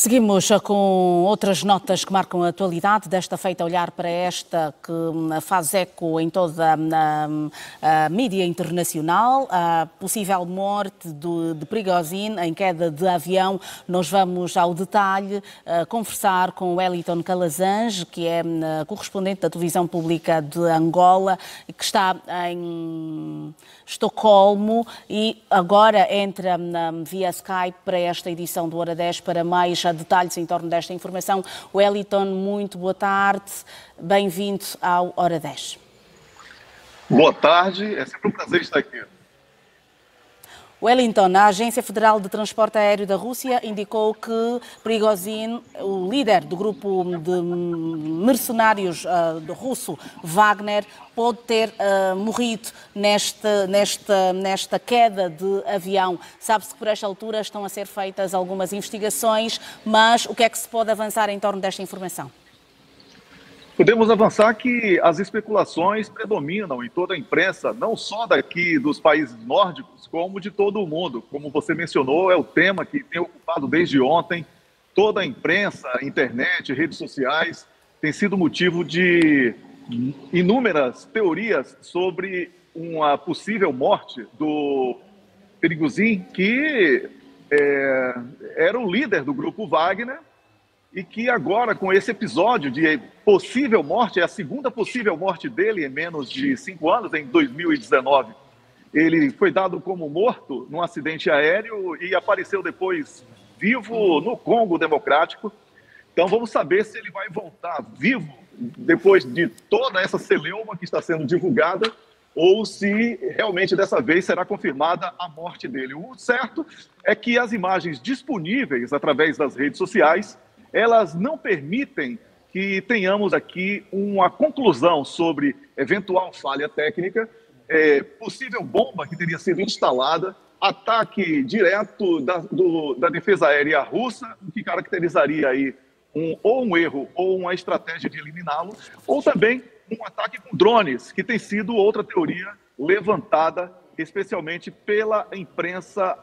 Seguimos com outras notas que marcam a atualidade, desta feita olhar para esta que faz eco em toda a mídia internacional, a possível morte de Prigozhin em queda de avião. Nós vamos ao detalhe conversar com Wellington Calazans, que é correspondente da televisão pública de Angola, que está em Estocolmo e agora entra via Skype para esta edição do Hora 10 para mais detalhes em torno desta informação. Wellington, muito boa tarde, bem-vindo ao Hora 10. Boa tarde, é sempre um prazer estar aqui. Wellington, a Agência Federal de Transporte Aéreo da Rússia indicou que Prigozhin, o líder do grupo de mercenários do russo Wagner, pode ter morrido nesta queda de avião. Sabe-se que por esta altura estão a ser feitas algumas investigações, mas o que é que se pode avançar em torno desta informação? Podemos avançar que as especulações predominam em toda a imprensa, não só daqui dos países nórdicos, como de todo o mundo. Como você mencionou, é o tema que tem ocupado desde ontem toda a imprensa, internet, redes sociais, tem sido motivo de inúmeras teorias sobre uma possível morte do Prigozhin, que era o líder do grupo Wagner, e que agora, com esse episódio de possível morte, é a segunda possível morte dele em menos de 5 anos, em 2019. Ele foi dado como morto num acidente aéreo e apareceu depois vivo no Congo Democrático. Então vamos saber se ele vai voltar vivo depois de toda essa celeuma que está sendo divulgada, ou se realmente dessa vez será confirmada a morte dele. O certo é que as imagens disponíveis através das redes sociais, elas não permitem que tenhamos aqui uma conclusão sobre eventual falha técnica, possível bomba que teria sido instalada, ataque direto da defesa aérea russa, o que caracterizaria aí ou um erro ou uma estratégia de eliminá-lo, ou também um ataque com drones, que tem sido outra teoria levantada, especialmente pela imprensa,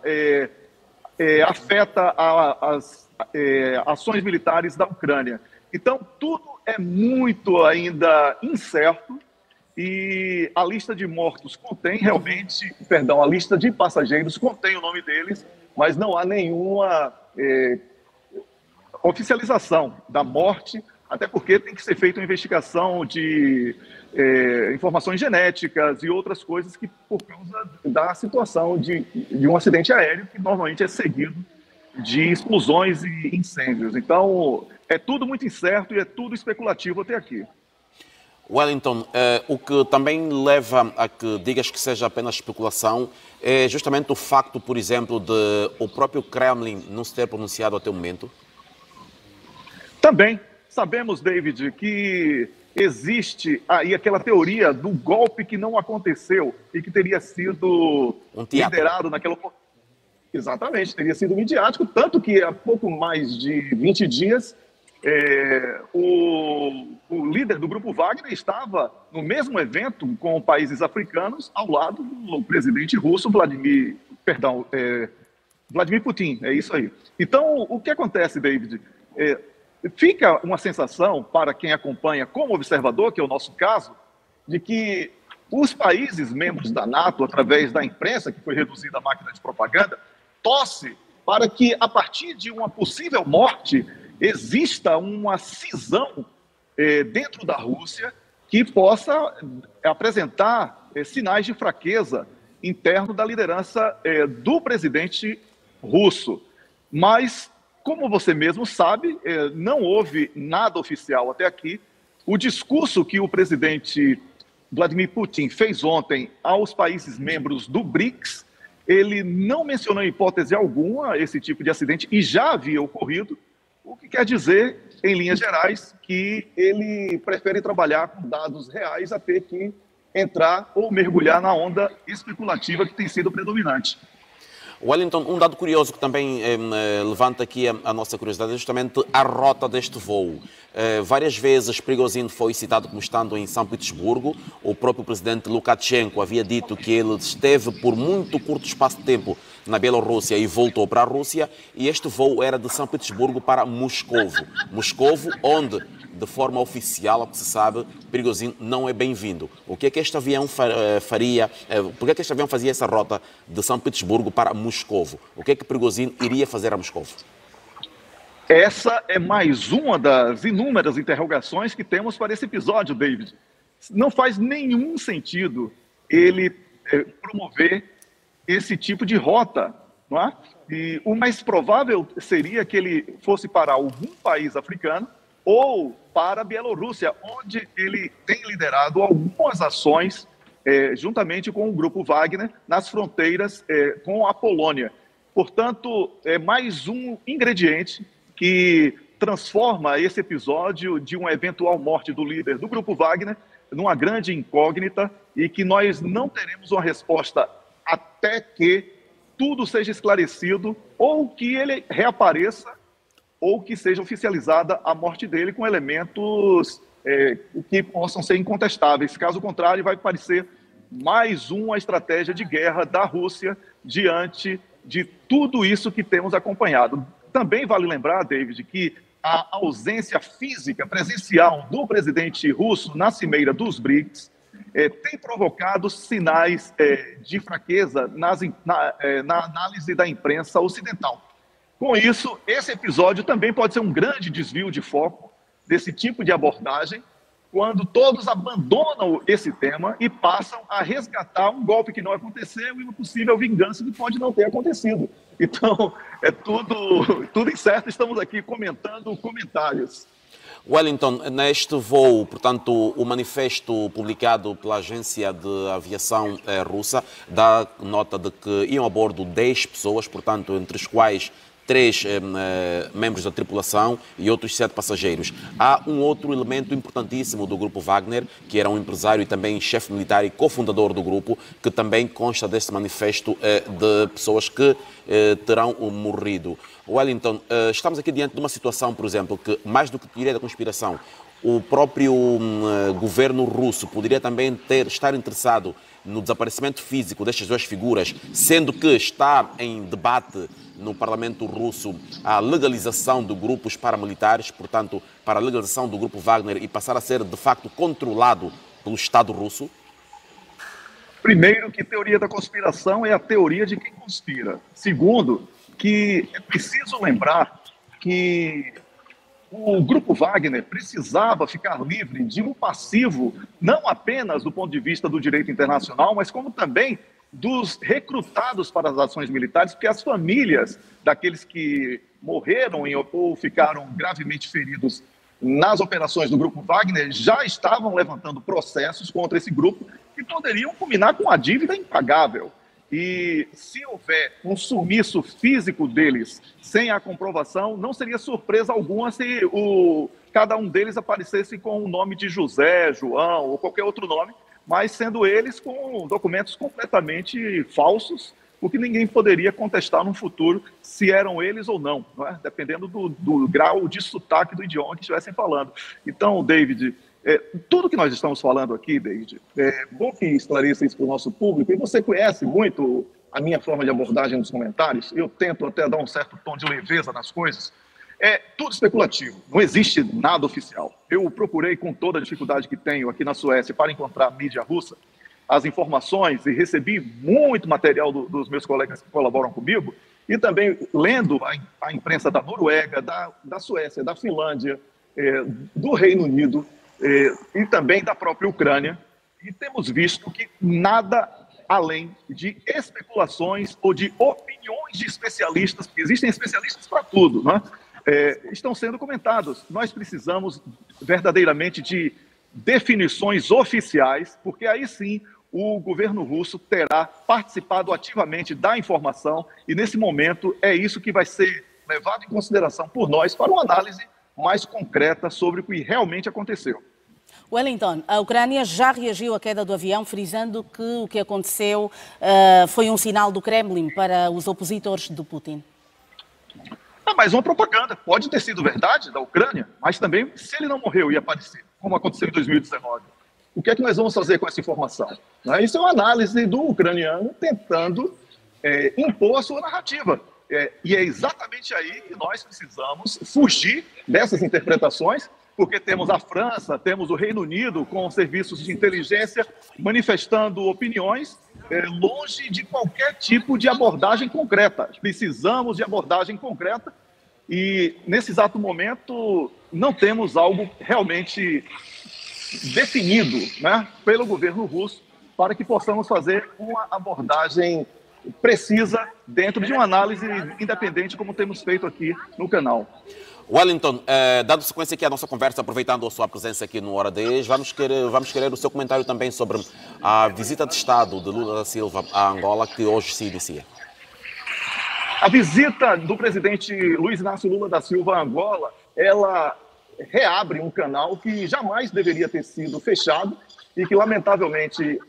afeta as ações militares da Ucrânia. Então, tudo é muito ainda incerto e a lista de mortos contém realmente, a lista de passageiros contém o nome deles, mas não há nenhuma oficialização da morte, até porque tem que ser feita uma investigação de informações genéticas e outras coisas que, por causa da situação de um acidente aéreo, que normalmente é seguido de explosões e incêndios. Então, é tudo muito incerto e é tudo especulativo até aqui. Wellington, o que também leva a que digas que seja apenas especulação é justamente o facto, por exemplo, de o próprio Kremlin não se ter pronunciado até o momento? Também sabemos, David, que existe aí aquela teoria do golpe que não aconteceu e que teria sido liderado naquela oportunidade. Exatamente, teria sido midiático, tanto que há pouco mais de 20 dias o líder do grupo Wagner estava no mesmo evento com países africanos ao lado do presidente russo Vladimir Putin, é isso aí. Então, o que acontece, David? Fica uma sensação para quem acompanha como observador, que é o nosso caso, de que os países membros da NATO, através da imprensa, que foi reduzida à máquina de propaganda, torce para que, a partir de uma possível morte, exista uma cisão dentro da Rússia que possa apresentar sinais de fraqueza interno da liderança do presidente russo. Mas, como você mesmo sabe, não houve nada oficial até aqui. O discurso que o presidente Vladimir Putin fez ontem aos países membros do BRICS, ele não mencionou em hipótese alguma esse tipo de acidente e já havia ocorrido, o que quer dizer, em linhas gerais, que ele prefere trabalhar com dados reais a ter que entrar ou mergulhar na onda especulativa que tem sido predominante. Wellington, um dado curioso que também levanta aqui a nossa curiosidade é justamente a rota deste voo. Várias vezes Prigozhin foi citado como estando em São Petersburgo. O próprio presidente Lukashenko havia dito que ele esteve por muito curto espaço de tempo na Bielorrússia e voltou para a Rússia, e este voo era de São Petersburgo para Moscovo. Moscovo, onde, de forma oficial, ao que se sabe, Prigozhin não é bem-vindo. O que é que este avião faria? Por que é que este avião fazia essa rota de São Petersburgo para Moscovo? O que é que Prigozhin iria fazer a Moscovo? Essa é mais uma das inúmeras interrogações que temos para esse episódio, David. Não faz nenhum sentido ele promover esse tipo de rota, não é? E o mais provável seria que ele fosse para algum país africano ou para a Bielorrússia, onde ele tem liderado algumas ações juntamente com o Grupo Wagner nas fronteiras com a Polônia. Portanto, é mais um ingrediente que transforma esse episódio de uma eventual morte do líder do Grupo Wagner numa grande incógnita e que nós não teremos uma resposta até que tudo seja esclarecido ou que ele reapareça ou que seja oficializada a morte dele com elementos que possam ser incontestáveis. Caso contrário, vai parecer mais uma estratégia de guerra da Rússia diante de tudo isso que temos acompanhado. Também vale lembrar, David, que a ausência física, presencial do presidente russo na cimeira dos BRICS tem provocado sinais de fraqueza na análise da imprensa ocidental. Com isso, esse episódio também pode ser um grande desvio de foco desse tipo de abordagem, quando todos abandonam esse tema e passam a resgatar um golpe que não aconteceu e uma possível vingança que pode não ter acontecido. Então, é tudo incerto, estamos aqui comentando comentários. Wellington, neste voo, portanto, o manifesto publicado pela agência de aviação russa dá nota de que iam a bordo 10 pessoas, portanto, entre os quais 3 membros da tripulação e outros 7 passageiros. Há um outro elemento importantíssimo do Grupo Wagner, que era um empresário e também chefe militar e cofundador do grupo, que também consta deste manifesto de pessoas que terão morrido. Wellington, estamos aqui diante de uma situação, por exemplo, que mais do que teoria da conspiração, o próprio governo russo poderia também estar interessado no desaparecimento físico destas duas figuras, sendo que está em debate no Parlamento russo a legalização de grupos paramilitares, portanto, para a legalização do Grupo Wagner e passar a ser, de facto, controlado pelo Estado russo? Primeiro, que teoria da conspiração é a teoria de quem conspira. Segundo, que é preciso lembrar que o Grupo Wagner precisava ficar livre de um passivo, não apenas do ponto de vista do direito internacional, mas como também dos recrutados para as ações militares, porque as famílias daqueles que morreram ou ficaram gravemente feridos nas operações do Grupo Wagner já estavam levantando processos contra esse grupo que poderiam culminar com a dívida impagável. E se houver um sumiço físico deles sem a comprovação, não seria surpresa alguma se cada um deles aparecesse com o nome de José, João ou qualquer outro nome, mas sendo eles com documentos completamente falsos, o que ninguém poderia contestar no futuro se eram eles ou não, dependendo do grau de sotaque do idioma que estivessem falando. Então, David, tudo que nós estamos falando aqui, David, é bom que esclareça isso para o nosso público, e você conhece muito a minha forma de abordagem nos comentários, eu tento até dar um certo tom de leveza nas coisas. É tudo especulativo, não existe nada oficial. Eu procurei, com toda a dificuldade que tenho aqui na Suécia, para encontrar mídia russa, as informações, e recebi muito material dos meus colegas que colaboram comigo, e também lendo a imprensa da Noruega, da Suécia, da Finlândia, do Reino Unido, e também da própria Ucrânia, e temos visto que nada além de especulações ou de opiniões de especialistas, porque existem especialistas para tudo, não é? Estão sendo comentados. Nós precisamos verdadeiramente de definições oficiais, porque aí sim o governo russo terá participado ativamente da informação e, nesse momento, é isso que vai ser levado em consideração por nós para uma análise mais concreta sobre o que realmente aconteceu. Wellington, a Ucrânia já reagiu à queda do avião, frisando que o que aconteceu foi um sinal do Kremlin para os opositores do Putin. Mas uma propaganda. Pode ter sido verdade da Ucrânia, mas também, se ele não morreu e aparecer, como aconteceu em 2019, o que é que nós vamos fazer com essa informação? Isso é uma análise do ucraniano tentando impor a sua narrativa. E é exatamente aí que nós precisamos fugir dessas interpretações, porque temos a França, temos o Reino Unido com serviços de inteligência manifestando opiniões longe de qualquer tipo de abordagem concreta. Precisamos de abordagem concreta e, nesse exato momento, não temos algo realmente definido, né, pelo governo russo para que possamos fazer uma abordagem precisa dentro de uma análise independente, como temos feito aqui no canal. Wellington, dando sequência aqui à nossa conversa, aproveitando a sua presença aqui no Hora 10, vamos querer o seu comentário também sobre a visita de Estado de Lula da Silva à Angola, que hoje se inicia. A visita do presidente Luiz Inácio Lula da Silva à Angola, ela reabre um canal que jamais deveria ter sido fechado e que, lamentavelmente,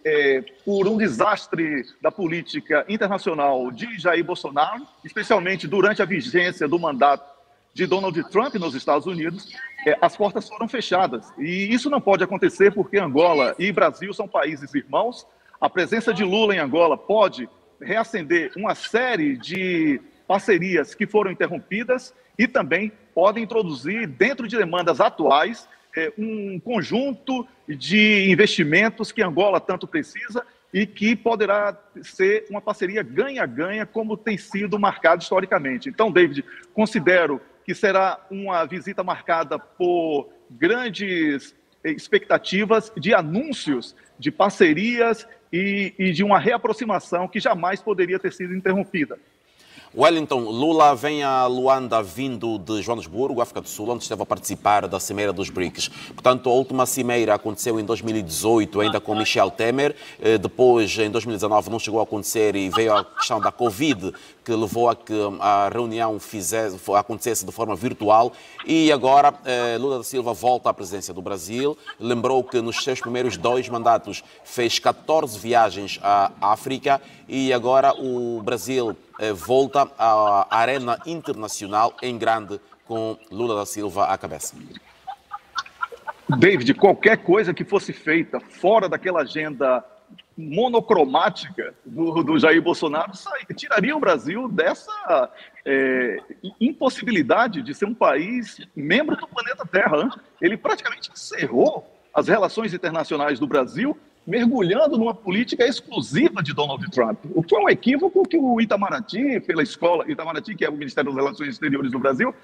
por um desastre da política internacional de Jair Bolsonaro, especialmente durante a vigência do mandato de Donald Trump nos Estados Unidos, as portas foram fechadas. E isso não pode acontecer porque Angola e Brasil são países irmãos. A presença de Lula em Angola pode reacender uma série de parcerias que foram interrompidas e também pode introduzir, dentro de demandas atuais, um conjunto de investimentos que Angola tanto precisa e que poderá ser uma parceria ganha-ganha, como tem sido marcado historicamente. Então, David, considero que será uma visita marcada por grandes expectativas de anúncios, de parcerias e de uma reaproximação que jamais poderia ter sido interrompida. Wellington, Lula vem a Luanda vindo de Joanesburgo, África do Sul, onde esteve a participar da Cimeira dos BRICS. Portanto, a última cimeira aconteceu em 2018, ainda com Michel Temer. Depois, em 2019, não chegou a acontecer e veio a questão da Covid, que levou a que a reunião acontecesse de forma virtual. E agora, Lula da Silva volta à presidência do Brasil. Lembrou que nos seus primeiros 2 mandatos fez 14 viagens à África e agora o Brasil volta à arena internacional em grande com Lula da Silva à cabeça. David, qualquer coisa que fosse feita fora daquela agenda monocromática do Jair Bolsonaro tiraria o Brasil dessa impossibilidade de ser um país membro do planeta Terra, né? Ele praticamente encerrou as relações internacionais do Brasil mergulhando numa política exclusiva de Donald Trump, o que é um equívoco que o Itamaraty, pela escola, Itamaraty, que é o Ministério das Relações Exteriores do Brasil,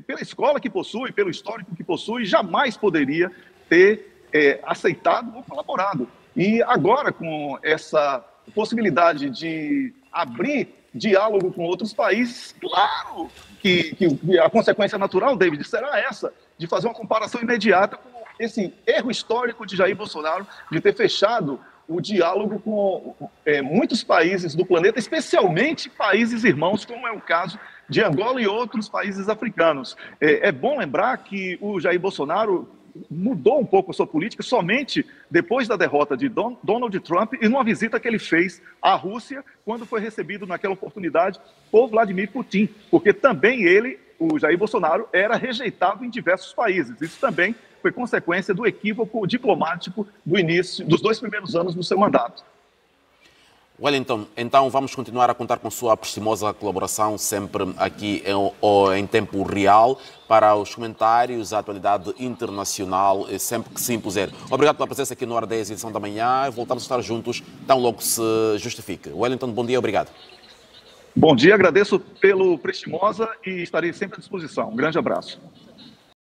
pela escola que possui, pelo histórico que possui, jamais poderia ter aceitado ou colaborado. E agora, com essa possibilidade de abrir diálogo com outros países, claro que a consequência natural, David, será essa, de fazer uma comparação imediata com esse erro histórico de Jair Bolsonaro de ter fechado o diálogo com muitos países do planeta, especialmente países irmãos, como é o caso de Angola e outros países africanos. É bom lembrar que o Jair Bolsonaro mudou um pouco a sua política somente depois da derrota de Donald Trump e numa visita que ele fez à Rússia, quando foi recebido naquela oportunidade por Vladimir Putin, porque também o Jair Bolsonaro, era rejeitado em diversos países. Isso também foi consequência do equívoco diplomático do início, dos 2 primeiros anos do seu mandato. Wellington, então vamos continuar a contar com sua prestimosa colaboração, sempre aqui em tempo real, para os comentários, a atualidade internacional, sempre que se impuser. Obrigado pela presença aqui no Hora 10, edição da manhã. Voltamos a estar juntos tão logo se justifique. Wellington, bom dia, obrigado. Bom dia, agradeço pelo Prestimosa e estarei sempre à disposição. Um grande abraço.